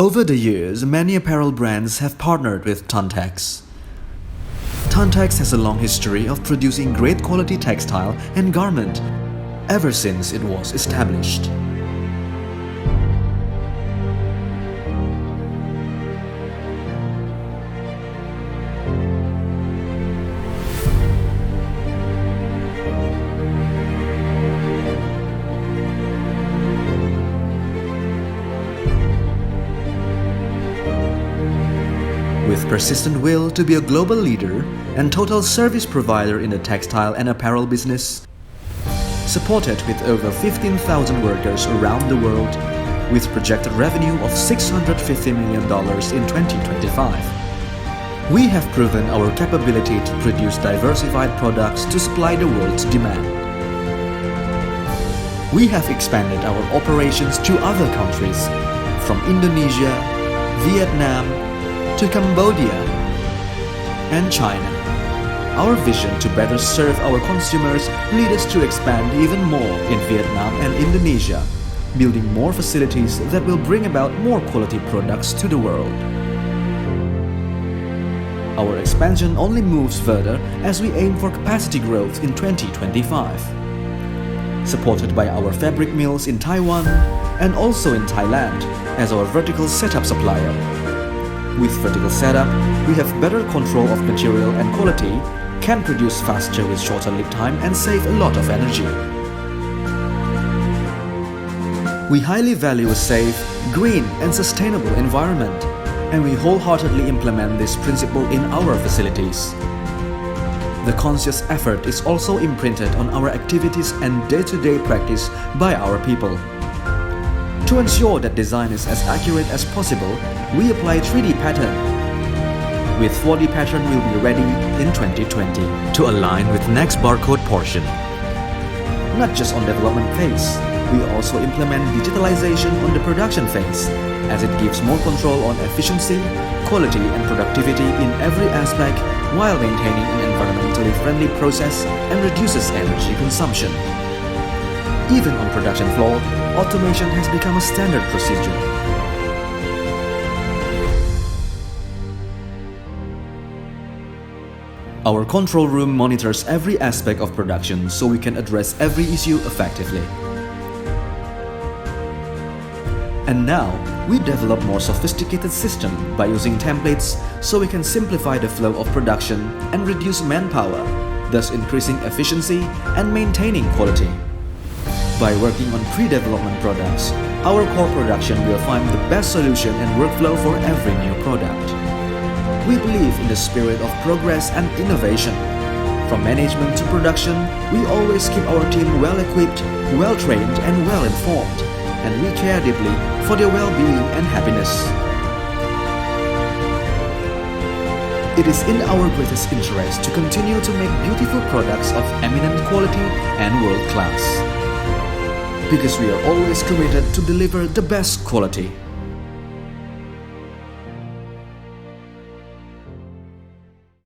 Over the years, many apparel brands have partnered with Tuntex. Tuntex has a long history of producing great quality textile and garment ever since it was established. With persistent will to be a global leader and total service provider in the textile and apparel business, supported with over 15,000 workers around the world, with projected revenue of $650 million in 2025, we have proven our capability to produce diversified products to supply the world's demand. We have expanded our operations to other countries, from Indonesia, Vietnam, to Cambodia and China. Our vision to better serve our consumers leads us to expand even more in Vietnam and Indonesia, building more facilities that will bring about more quality products to the world. Our expansion only moves further as we aim for capacity growth in 2025. Supported by our fabric mills in Taiwan and also in Thailand as our vertical setup supplier. With vertical setup, we have better control of material and quality, can produce faster with shorter lead time and save a lot of energy. We highly value a safe, green and sustainable environment, and we wholeheartedly implement this principle in our facilities. The conscious effort is also imprinted on our activities and day-to-day practice by our people. To ensure that design is as accurate as possible, we apply 3D pattern. With 4D pattern will be ready in 2020 to align with next barcode portion. Not just on development phase, we also implement digitalization on the production phase, as it gives more control on efficiency, quality and productivity in every aspect while maintaining an environmentally friendly process and reduces energy consumption. Even on production floor, automation has become a standard procedure. Our control room monitors every aspect of production so we can address every issue effectively. And now, we develop more sophisticated system by using templates so we can simplify the flow of production and reduce manpower, thus increasing efficiency and maintaining quality. By working on pre-development products, our core production will find the best solution and workflow for every new product. We believe in the spirit of progress and innovation. From management to production, we always keep our team well-equipped, well-trained and well-informed, and we care deeply for their well-being and happiness. It is in our greatest interest to continue to make beautiful products of eminent quality and world class. Because we are always committed to deliver the best quality.